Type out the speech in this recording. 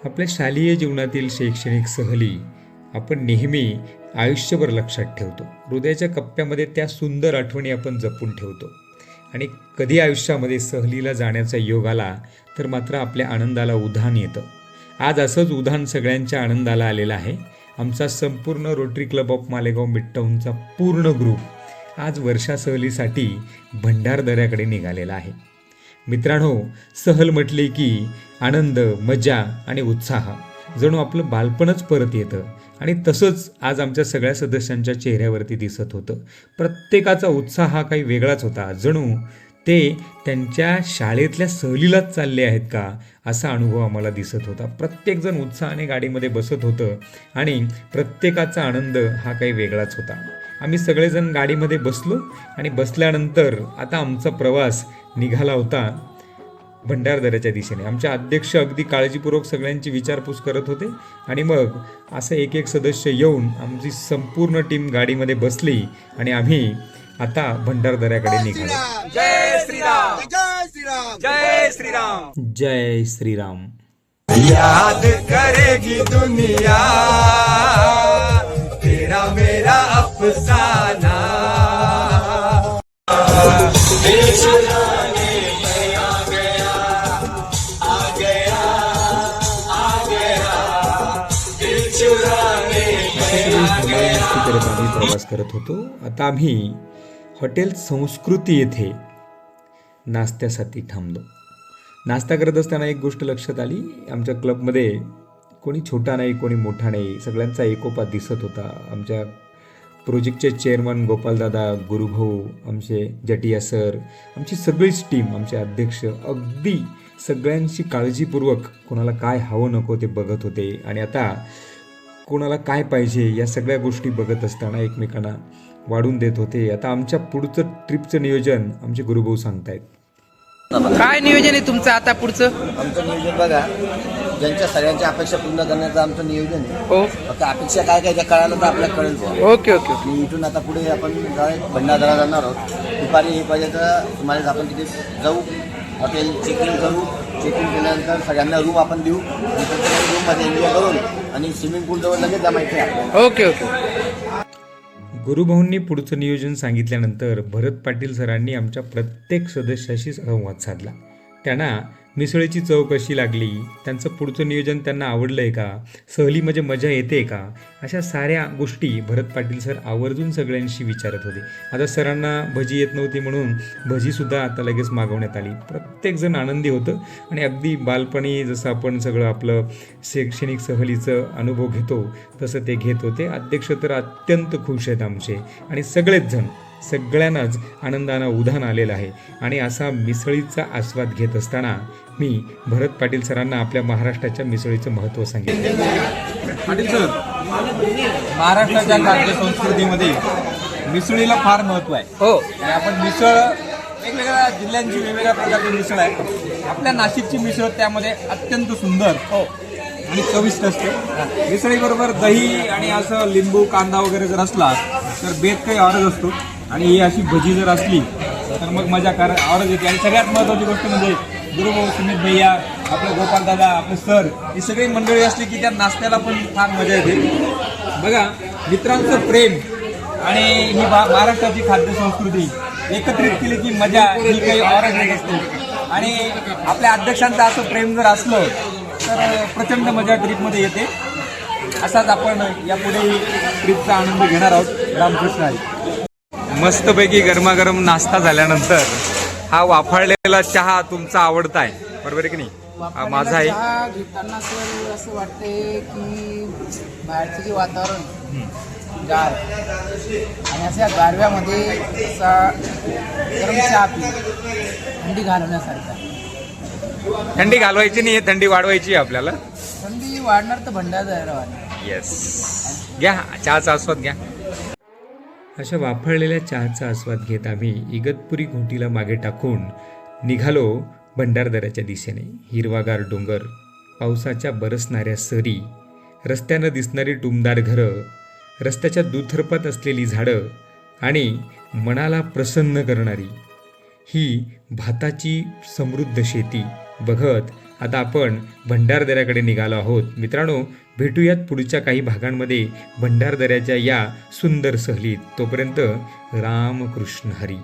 आपल्या शालेय जीवनातील शैक्षणिक सहली आपण नेहमी आयुष्यभर लक्षात ठेवतो. हृदयाच्या कप्प्यामध्ये त्या सुंदर आठवणी आपण जपून ठेवतो. आणि कधी आयुष्यामध्ये सहलीला जाण्याचा योग आला तर मात्र आपल्या आनंदाला उधाण येतं. आज असंच उधाण सगळ्यांच्या आनंदाला आलेलं आहे. आमचा संपूर्ण रोटरी क्लब ऑफ मालेगाव मिडटाऊनचा पूर्ण ग्रुप आज वर्षा सहलीसाठी भंडारदऱ्याकडे निघालेला आहे. मित्रांनो, सहल म्हटले की आनंद, मजा आणि उत्साह, जणू आपलं बालपणच परत येतं. आणि तसंच आज आमच्या सगळ्या सदस्यांच्या चेहऱ्यावरती दिसत होतं. प्रत्येकाचा उत्साह हा काही वेगळाच होता. जणू ते त्यांच्या शाळेतल्या सहलीलाच चालले आहेत का असा अनुभव आम्हाला दिसत होता. प्रत्येकजण उत्साहाने गाडीमध्ये बसत होतं आणि प्रत्येकाचा आनंद हा काही वेगळाच होता. आम्ही सगळेजण गाडीमध्ये बसलो आणि बसल्यानंतर आता आमचा प्रवास निघाला होता भंडारदऱ्याच्या दिशेने. आमचे अध्यक्ष अगदी काळजीपूर्वक सगळ्यांची विचारपूस करत होते आणि मग असं एक एक सदस्य येऊन आमची संपूर्ण टीम गाडीमध्ये बसली आणि आम्ही आता भंडारदऱ्याकडे निघालो. जय श्रीराम, जय श्रीराम, जय श्रीराम, जय श्रीराम. याद करेगी दुनिया तेरा मेरा अफसाना. आम्ही प्रवास करत होतो. आता आम्ही हॉटेल संस्कृती येथे नाश्त्यासाठी थांबलो. नाश्ता करत असताना एक गोष्ट लक्षात आली. आमच्या क्लबमध्ये कोणी छोटा नाही, कोणी मोठा नाही, सगळ्यांचा एकोपा दिसत होता. आमच्या प्रोजेक्टचे चेअरमन गोपालदादा, गुरुभाऊ, आमचे जटिया सर, आमची सगळीच टीम, आमचे अध्यक्ष अगदी सगळ्यांची काळजीपूर्वक कोणाला काय हवं नको ते बघत होते. आणि आता कोणाला काय पाहिजे या सगळ्या गोष्टी बघत असताना एकमेकांना वाढून देत होते. आता आमच्या पुढचं ट्रिपचं नियोजन आमचे गुरुभाऊ सांगतायत. काय नियोजन आहे तुमचं आता पुढचं? आमचं नियोजन बघा, ज्यांच्या सगळ्यांच्या अपेक्षा पूर्ण करण्याचं आमचं नियोजन आहे. हो, फक्त अपेक्षा काय काय त्या कळालं तर आपल्याला कळेल बुवा. Okay okay. आणि इथून आता पुढे आपण भंडारदरा जाणार आहोत. दुपारी 1 वाजेचा तुम्हाला आपण तिथे जाऊ, हॉटेल चेक इन करू. चेक इन केल्यानंतर सगळ्यांना रूम आपण देऊ. रूममध्ये एन्जॉय करून आणि स्विमिंग पूल जवळ लगेच जमायचं आहे आपल्याला. Okay okay. गुरुभाऊंनी पुढचं नियोजन सांगितल्यानंतर भरत पाटील सरांनी आमच्या प्रत्येक सदस्याशी संवाद साधला. त्यांना मिसळीची चव कशी लागली, त्यांचं पुढचं नियोजन त्यांना आवडलं आहे का, सहली म्हणजे मजा येते का, अशा साऱ्या गोष्टी भरत पाटील सर आवर्जून सगळ्यांशी विचारत होते. आता सरांना भजी येत नव्हती म्हणून भजीसुद्धा आता लगेच मागवण्यात आली. प्रत्येकजण आनंदी होतं आणि अगदी बालपणी जसं आपण सगळं आपलं शैक्षणिक सहलीचं अनुभव घेतो तसं ते घेत होते. अध्यक्ष तर अत्यंत खुश आहेत आमचे आणि सगळेच जण, सगळ्यांनाच आनंदानं उधाण आलेलं आहे. आणि असा मिसळीचा आस्वाद घेत असताना मी भरत पाटील सरांना आपल्या महाराष्ट्राच्या मिसळीचं महत्त्व सांगितलं. पाटील सर, महाराष्ट्राच्या खाद्य संस्कृतीमध्ये मिसळीला फार महत्त्व आहे. हो, आणि आपण मिसळ वेगवेगळ्या जिल्ह्यांची वेगवेगळ्या प्रकारची मिसळ आहे. आपल्या नाशिकची मिसळ त्यामध्ये अत्यंत सुंदर आणि चविष्ट असते. मिसळीबरोबर दही आणि असं लिंबू कांदा वगैरे जर असला तर बेत काही औरच असतो. आणि ही अशी भजी जर असली तर मग मजा औरच येते. आणि सगळ्यात महत्त्वाची गोष्ट म्हणजे गुरुभाऊ, सुमित भैया, आपले गोपालदादा, आपले सर, ही सगळी मंडळी असली की त्या नाश्त्याला पण फार मजा येते. बघा, मित्रांचं प्रेम आणि ही महाराष्ट्राची खाद्य संस्कृती एकत्रित केली की मजा ही काही औरच येत असते. आणि आपल्या अध्यक्षांचं असं प्रेम जर असलं तर प्रचंड मजा ट्रीपमध्ये येते. असाच आपण यापुढे ट्रीपचा आनंद घेणार आहोत. रामकृष्ण आहे. मस्तपैकी गरमागरम नाश्ता झाल्यानंतर हा वाफाळलेला चहा तुमचा आवडता आहे, बरोबर आहे की नाही? हा माझा आहे. चहा घेताना सर असं वाटते की बाहेरचं जे वातावरण गार आणि अशा गारव्यामध्ये असा गरम चहा पी, थंडी घालवण्यासारखा. थंडी घालवायची नाही, थंडी वाढवायची आहे आपल्याला. थंडी वाढणार तर भंडारदरा. येस, घ्या चहाचा आस्वाद घ्या. अशा वाफळलेल्या चहाचा आस्वाद घेत आम्ही इगतपुरी घोटीला मागे टाकून निघालो भंडारदऱ्याच्या दिशेने. हिरवागार डोंगर, पावसाच्या बरसणाऱ्या सरी, रस्त्यानं दिसणारी टुमदार घरं, रस्त्याच्या दुतर्फात असलेली झाडं आणि मनाला प्रसन्न करणारी ही भाताची समृद्ध शेती बघत आता आपण भंडारदऱ्याकडे निघालो आहोत. मित्रांनो, भेटूयात पुढच्या काही भागांमध्ये भंडारदऱ्याच्या या सुंदर सहलीत. तोपर्यंत रामकृष्ण हरी.